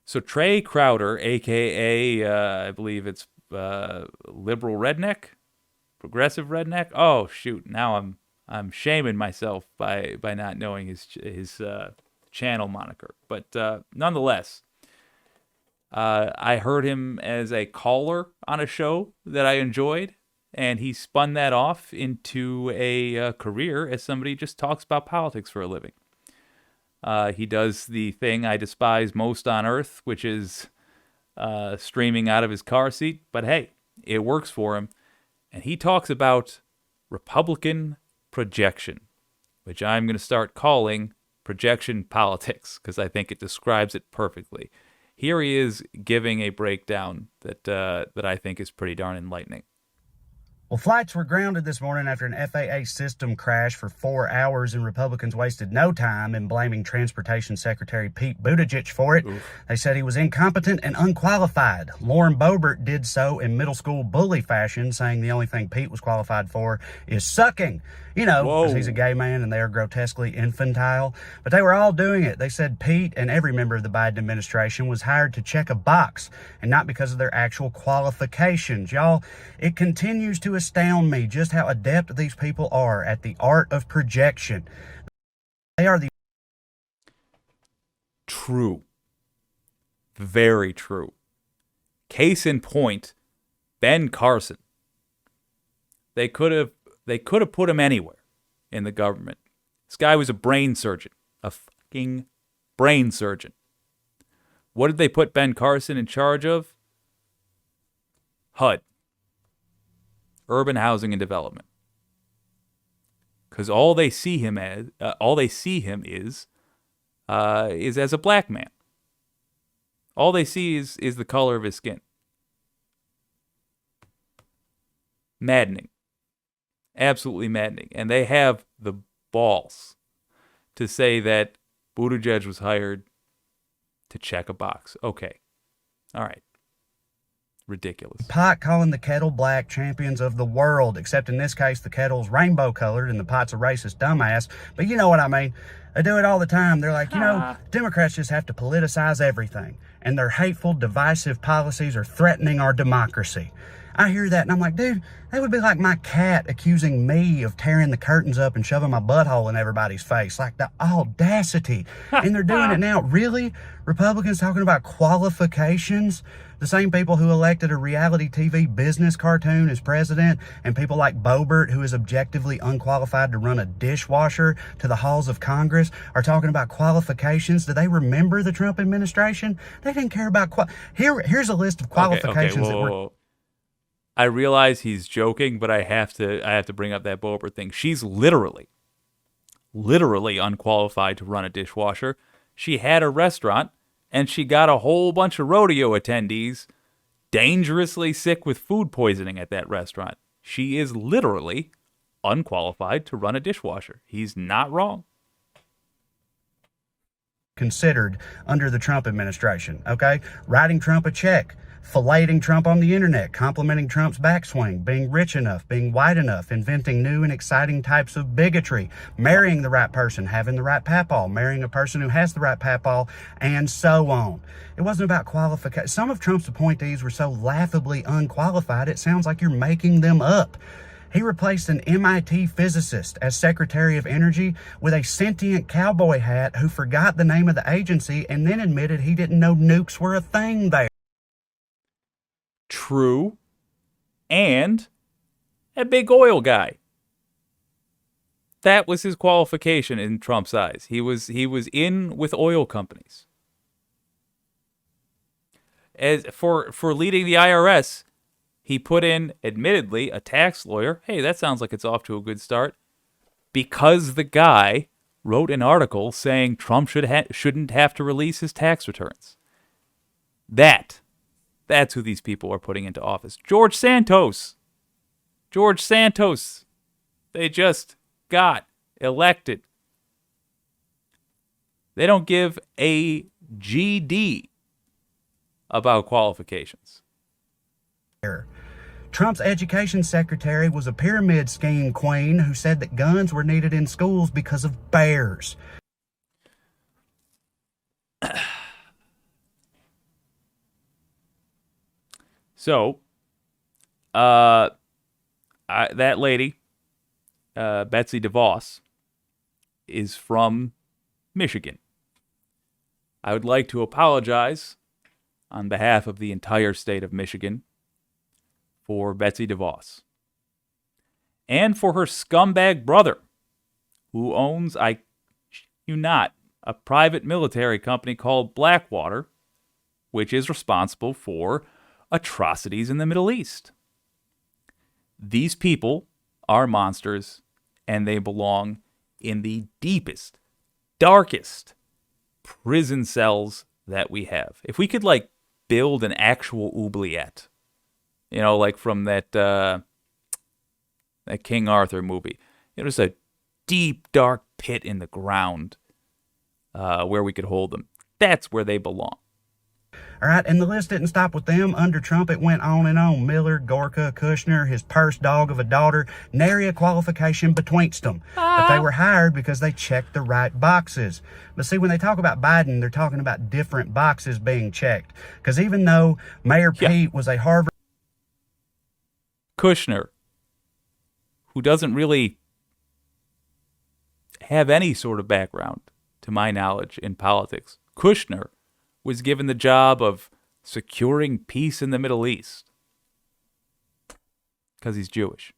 So Trae Crowder, aka I believe it's liberal redneck, progressive redneck. Oh shoot! Now I'm shaming myself by not knowing his channel moniker. But nonetheless, I heard him as a caller on a show that I enjoyed, and he spun that off into a career as somebody who just talks about politics for a living. He does the thing I despise most on earth, which is streaming out of his car seat. But hey, it works for him. And he talks about Republican projection, which I'm going to start calling projection politics because I think it describes it perfectly. Here he is giving a breakdown that I think is pretty darn enlightening. Well, flights were grounded this morning after an FAA system crash for 4 hours, and Republicans wasted no time in blaming Transportation Secretary Pete Buttigieg for it. Oof. They said he was incompetent and unqualified. Lauren Boebert did so in middle school bully fashion, saying the only thing Pete was qualified for is sucking. You know, because he's a gay man and they are grotesquely infantile. But they were all doing it. They said Pete and every member of the Biden administration was hired to check a box and not because of their actual qualifications. Y'all, it continues to astound me just how adept these people are at the art of projection. They are the... True. Very true. Case in point, Ben Carson. They could have put him anywhere in the government. This guy was a brain surgeon. A fucking brain surgeon. What did they put Ben Carson in charge of? HUD. Urban Housing and Development. Because all they see him is as a black man. All they see is the color of his skin. Maddening. Absolutely maddening. And they have the balls to say that Buttigieg was hired to check a box. Okay. All right. Ridiculous. Pot calling the kettle black champions of the world, except in this case, the kettle's rainbow colored and the pot's a racist dumbass. But you know what I mean. They do it all the time. They're like, Democrats just have to politicize everything. And their hateful, divisive policies are threatening our democracy. I hear that and I'm like, dude, that would be like my cat accusing me of tearing the curtains up and shoving my butthole in everybody's face. Like the audacity. And they're doing it now. Really? Republicans talking about qualifications? The same people who elected a reality TV business cartoon as president, and people like Boebert, who is objectively unqualified to run a dishwasher, to the halls of Congress, are talking about qualifications. Do they remember the Trump administration? They didn't care about here's a list of qualifications that were... I realize he's joking, but I have to bring up that Boebert thing. She's literally unqualified to run a dishwasher. She had a restaurant, and she got a whole bunch of rodeo attendees dangerously sick with food poisoning at that restaurant. She is literally unqualified to run a dishwasher. He's not wrong. Considered under the Trump administration, okay? Writing Trump a check, filleting Trump on the internet, complimenting Trump's backswing, being rich enough, being white enough, inventing new and exciting types of bigotry, marrying the right person, having the right papaw, marrying a person who has the right papaw, and so on. It wasn't about qualification. Some of Trump's appointees were so laughably unqualified, it sounds like you're making them up. He replaced an MIT physicist as Secretary of Energy with a sentient cowboy hat who forgot the name of the agency and then admitted he didn't know nukes were a thing there. True. And a big oil guy. That was his qualification in Trump's eyes. He was in with oil companies. As for leading the IRS, he put in, admittedly, a tax lawyer. Hey, that sounds like it's off to a good start. Because the guy wrote an article saying Trump shouldn't have to release his tax returns. That's who these people are putting into office. George Santos. They just got elected. They don't give a GD about qualifications. Trump's education secretary was a pyramid scheme queen who said that guns were needed in schools because of bears. So, that lady, Betsy DeVos, is from Michigan. I would like to apologize on behalf of the entire state of Michigan for Betsy DeVos and for her scumbag brother, who owns, I shit you not, a private military company called Blackwater, which is responsible for atrocities in the Middle East. These people are monsters, and they belong in the deepest, darkest prison cells that we have. If we could, like, build an actual oubliette, like from that King Arthur movie, just a deep, dark pit in the ground where we could hold them. That's where they belong. All right, and the list didn't stop with them. Under Trump, it went on and on. Miller, Gorka, Kushner, his purse dog of a daughter, nary a qualification betwixt them. But they were hired because they checked the right boxes. But see, when they talk about Biden, they're talking about different boxes being checked. Because even though Mayor Pete was a Harvard... Kushner, who doesn't really have any sort of background, to my knowledge, in politics, Kushner was given the job of securing peace in the Middle East because he's Jewish.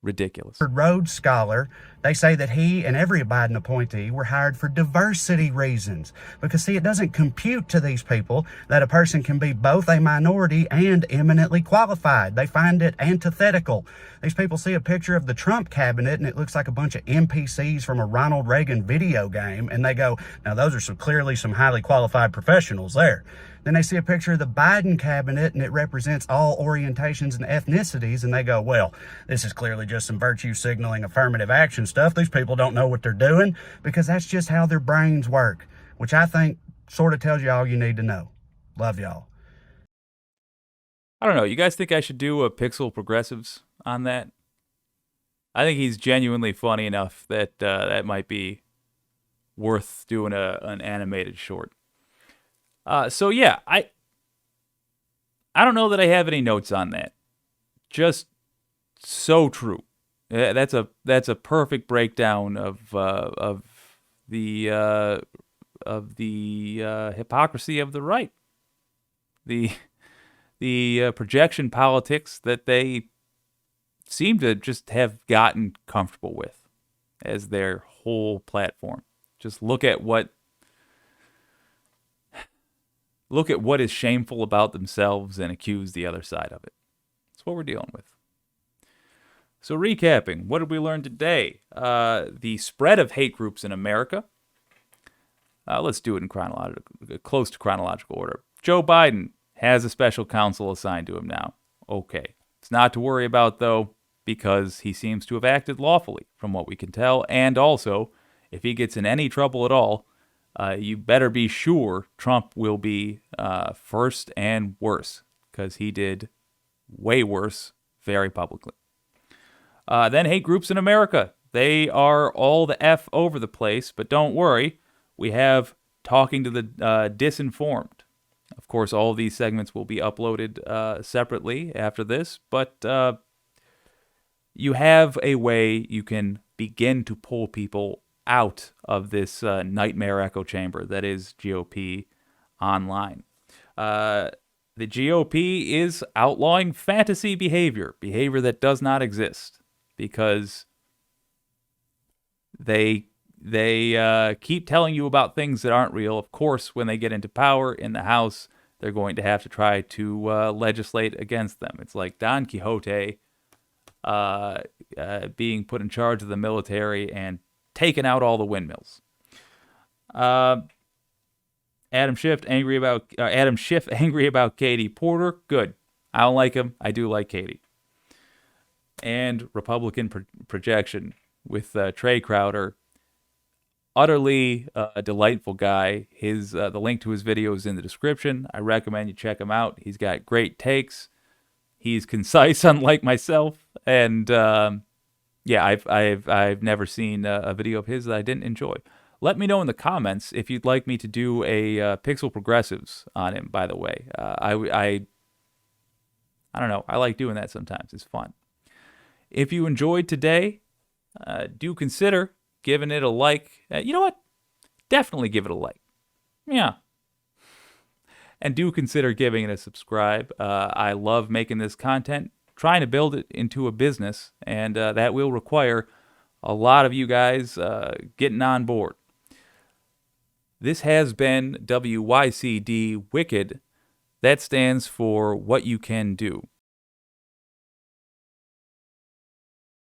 Ridiculous. Rhodes Scholar, they say that he and every Biden appointee were hired for diversity reasons. Because, see, it doesn't compute to these people that a person can be both a minority and eminently qualified. They find it antithetical. These people see a picture of the Trump cabinet and it looks like a bunch of NPCs from a Ronald Reagan video game, and they go, now those are clearly some highly qualified professionals there. Then they see a picture of the Biden cabinet and it represents all orientations and ethnicities, and they go, well, this is clearly just some virtue signaling affirmative action stuff. These people don't know what they're doing, because that's just how their brains work, which I think sort of tells you all you need to know. Love y'all. I don't know. You guys think I should do a Pixel Progressives on that? I think he's genuinely funny enough that that might be worth doing an animated short. So yeah, I don't know that I have any notes on that. Just so true. That's a perfect breakdown of the hypocrisy of the right. The projection politics that they seem to just have gotten comfortable with as their whole platform. Just look at what is shameful about themselves and accuse the other side of it. That's what we're dealing with. So recapping, what did we learn today? The spread of hate groups in America. Let's do it in close to chronological order. Joe Biden has a special counsel assigned to him now. Okay. It's not to worry about, though, because he seems to have acted lawfully, from what we can tell. And also, if he gets in any trouble at all, you better be sure Trump will be first and worse, because he did way worse very publicly. Then hate groups in America. They are all the F over the place, but don't worry. We have Talking to the Disinformed. Of course, all of these segments will be uploaded separately after this, but you have a way you can begin to pull people out of this nightmare echo chamber that is GOP online. The GOP is outlawing fantasy behavior that does not exist, because they keep telling you about things that aren't real. Of course, when they get into power in the House, they're going to have to try to legislate against them. It's like Don Quixote being put in charge of the military and taking out all the windmills. Adam Schiff angry about Katie Porter. Good. I don't like him. I do like Katie. And Republican projection with Trae Crowder. Utterly a delightful guy. The link to his video is in the description. I recommend you check him out. He's got great takes. He's concise, unlike myself. And yeah, I've never seen a video of his that I didn't enjoy. Let me know in the comments if you'd like me to do a Pixel Progressives on him, by the way. I don't know. I like doing that sometimes. It's fun. If you enjoyed today, do consider giving it a like. You know what? Definitely give it a like. Yeah. And do consider giving it a subscribe. I love making this content, trying to build it into a business, and that will require a lot of you guys getting on board. This has been WYCD Wicked. That stands for What You Can Do.